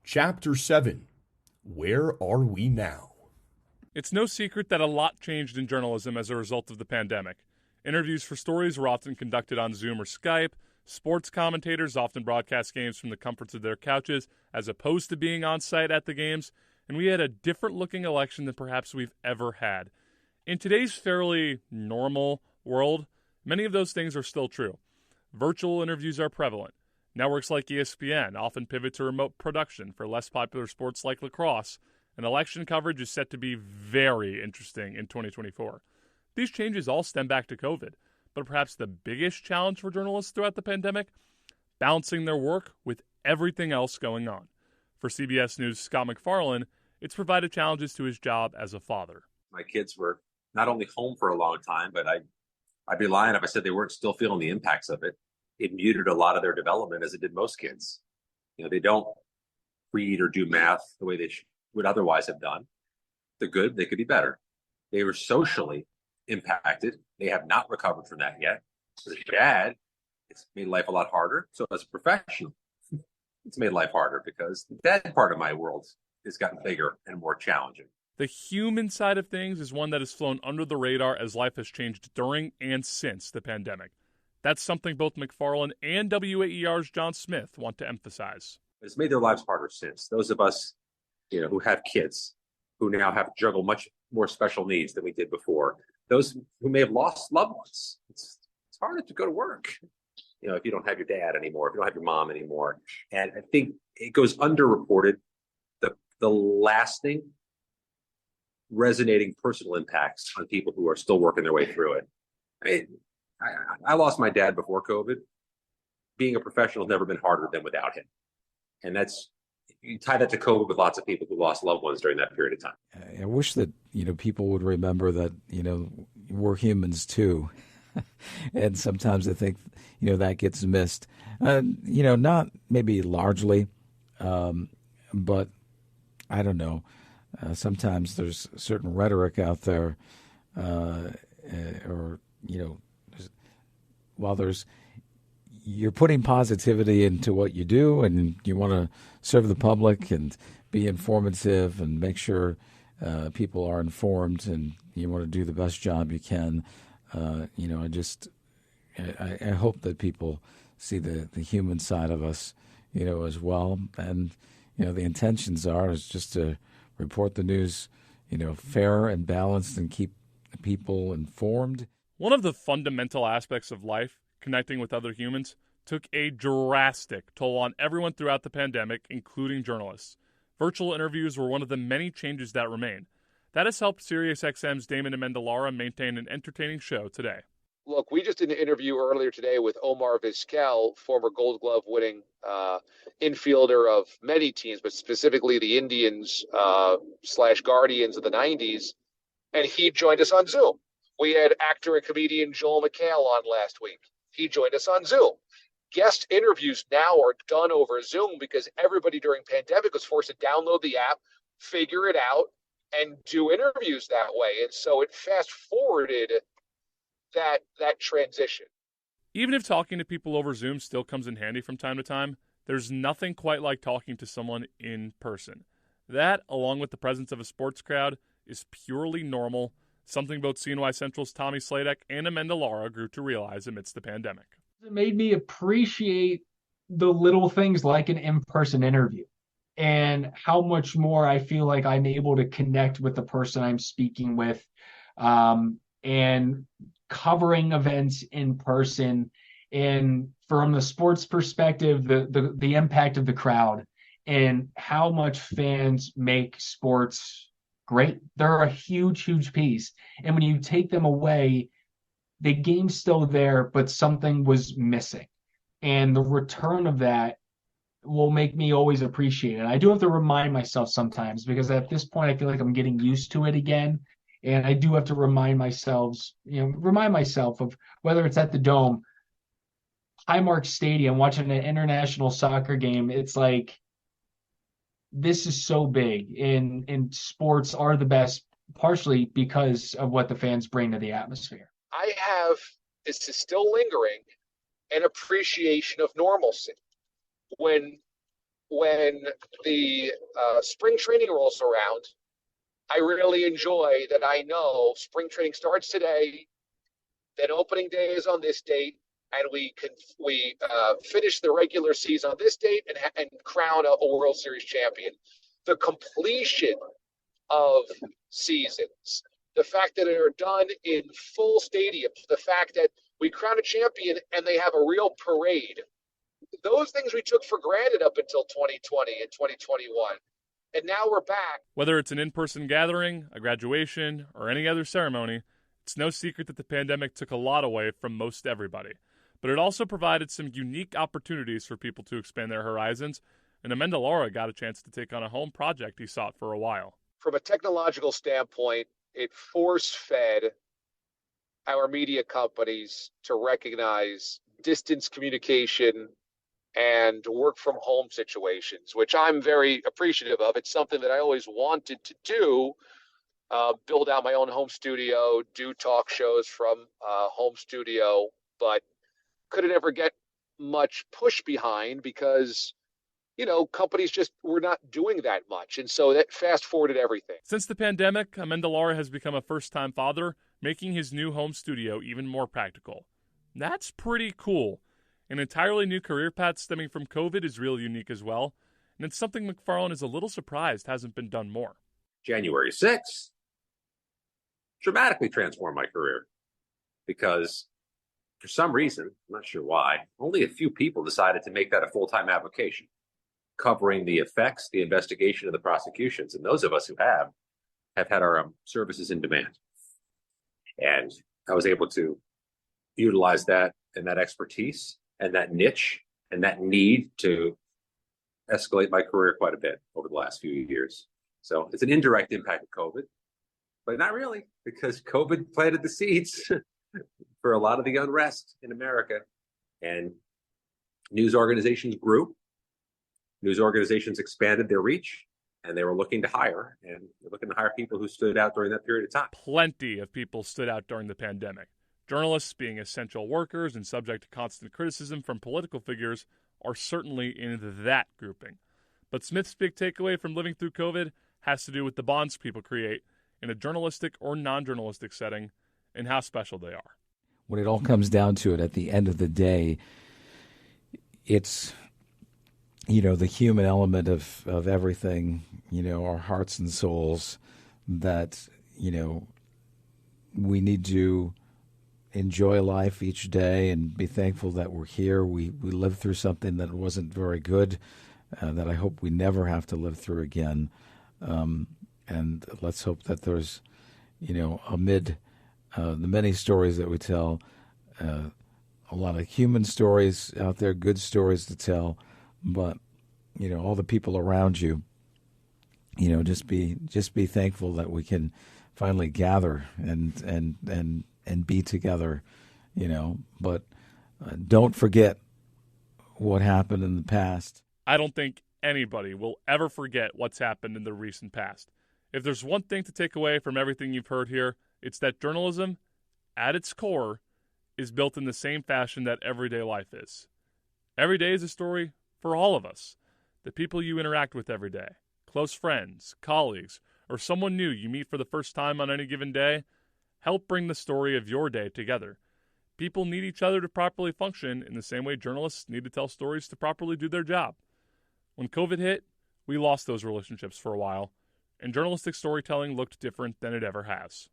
Chapter 7. Where Are We Now? It's no secret that a lot changed in journalism as a result of the pandemic. Interviews for stories were often conducted on Zoom or Skype. Sports commentators often broadcast games from the comforts of their couches as opposed to being on site at the games. And we had a different looking election than perhaps we've ever had. In today's fairly normal world, many of those things are still true. Virtual interviews are prevalent. Networks like ESPN often pivot to remote production for less popular sports like lacrosse, and election coverage is set to be very interesting in 2024. These changes all stem back to COVID, but perhaps the biggest challenge for journalists throughout the pandemic? Balancing their work with everything else going on. For CBS News' Scott MacFarlane, it's provided challenges to his job as a father. My kids were not only home for a long time, but I'd be lying if I said they weren't still feeling the impacts of it. It muted a lot of their development as it did most kids. They don't read or do math the way they would otherwise have done. They're good. They could be better. They were socially impacted. They have not recovered from that yet. As a dad, it's made life a lot harder. So as a professional, it's made life harder because that part of my world has gotten bigger and more challenging. The human side of things is one that has flown under the radar as life has changed during and since the pandemic. That's something both MacFarlane and WAER's John Smith want to emphasize. It's made their lives harder since. Those of us, who have kids, who now have to juggle much more special needs than we did before. Those who may have lost loved ones. It's harder to go to work, if you don't have your dad anymore, if you don't have your mom anymore. And I think it goes underreported, the lasting, resonating personal impacts on people who are still working their way through it. I lost my dad before COVID. Being a professional has never been harder than without him. And you tie that to COVID with lots of people who lost loved ones during that period of time. I wish that, people would remember that, we're humans too. And sometimes I think, that gets missed. Not maybe largely, but I don't know. Sometimes there's certain rhetoric out there, while you're putting positivity into what you do and you want to serve the public and be informative and make sure people are informed and you want to do the best job you can. I hope that people see the human side of us, as well. And, the intentions is just to report the news, fair and balanced and keep people informed. One of the fundamental aspects of life, connecting with other humans, took a drastic toll on everyone throughout the pandemic, including journalists. Virtual interviews were one of the many changes that remain. That has helped SiriusXM's Damon Amendolara maintain an entertaining show today. Look, we just did an interview earlier today with Omar Vizquel, former Gold Glove winning infielder of many teams, but specifically the Indians / Guardians of the 90s, and he joined us on Zoom. We had actor and comedian Joel McHale on last week. He joined us on Zoom. Guest interviews now are done over Zoom because everybody during pandemic was forced to download the app, figure it out, and do interviews that way. And so it fast forwarded that transition. Even if talking to people over Zoom still comes in handy from time to time, there's nothing quite like talking to someone in person. That, along with the presence of a sports crowd, is purely normal, something both CNY Central's Tommy Sladek and Amendolara grew to realize amidst the pandemic. It made me appreciate the little things like an in-person interview and how much more I feel like I'm able to connect with the person I'm speaking with, and covering events in person. And from the sports perspective, the impact of the crowd and how much fans make sports great. They're a huge, huge piece. And when you take them away, the game's still there, but something was missing. And the return of that will make me always appreciate it. I do have to remind myself sometimes because at this point, I feel like I'm getting used to it again. And I do have to remind myself of whether it's at the Dome, Highmark Stadium, watching an international soccer game. It's like, this is so big, and sports are the best, partially because of what the fans bring to the atmosphere. I have, this is still lingering, an appreciation of normalcy. When when the spring training rolls around, I really enjoy that I know spring training starts today, then opening day is on this date, and we finish the regular season on this date and crown a World Series champion. The completion of seasons, the fact that they're done in full stadiums, the fact that we crown a champion and they have a real parade. Those things we took for granted up until 2020 and 2021. And now we're back. Whether it's an in-person gathering, a graduation, or any other ceremony, it's no secret that the pandemic took a lot away from most everybody. But it also provided some unique opportunities for people to expand their horizons, and Amendolara got a chance to take on a home project he sought for a while. From a technological standpoint, it force-fed our media companies to recognize distance communication and work from home situations, which I'm very appreciative of. It's something that I always wanted to do, build out my own home studio, do talk shows from home studio, but couldn't ever get much push behind because, companies just were not doing that much. And so that fast forwarded everything. Since the pandemic, Amendolara has become a first-time father, making his new home studio even more practical. That's pretty cool. An entirely new career path stemming from COVID is really unique as well, and it's something McFarland is a little surprised hasn't been done more. January 6th dramatically transformed my career because for some reason, I'm not sure why, only a few people decided to make that a full-time application, covering the effects, the investigation of the prosecutions. And those of us who have had our services in demand. And I was able to utilize that and that expertise and that niche and that need to escalate my career quite a bit over the last few years. So it's an indirect impact of COVID, but not really, because COVID planted the seeds for a lot of the unrest in America. And news organizations grew. News organizations expanded their reach, and they were looking to hire, and they're looking to hire people who stood out during that period of time. Plenty of people stood out during the pandemic. Journalists, being essential workers and subject to constant criticism from political figures, are certainly in that grouping. But Smith's big takeaway from living through COVID has to do with the bonds people create in a journalistic or non-journalistic setting and how special they are. When it all comes down to it, at the end of the day, it's, the human element of everything, our hearts and souls that, we need to enjoy life each day and be thankful that we're here. We lived through something that wasn't very good, that I hope we never have to live through again. And let's hope that there's, amid the many stories that we tell, a lot of human stories out there, good stories to tell, but, all the people around you, just be thankful that we can finally gather and be together, but don't forget what happened in the past. I don't think anybody will ever forget what's happened in the recent past. If there's one thing to take away from everything you've heard here, it's that journalism, at its core, is built in the same fashion that everyday life is. Every day is a story for all of us. The people you interact with every day, close friends, colleagues, or someone new you meet for the first time on any given day, help bring the story of your day together. People need each other to properly function in the same way journalists need to tell stories to properly do their job. When COVID hit, we lost those relationships for a while, and journalistic storytelling looked different than it ever has.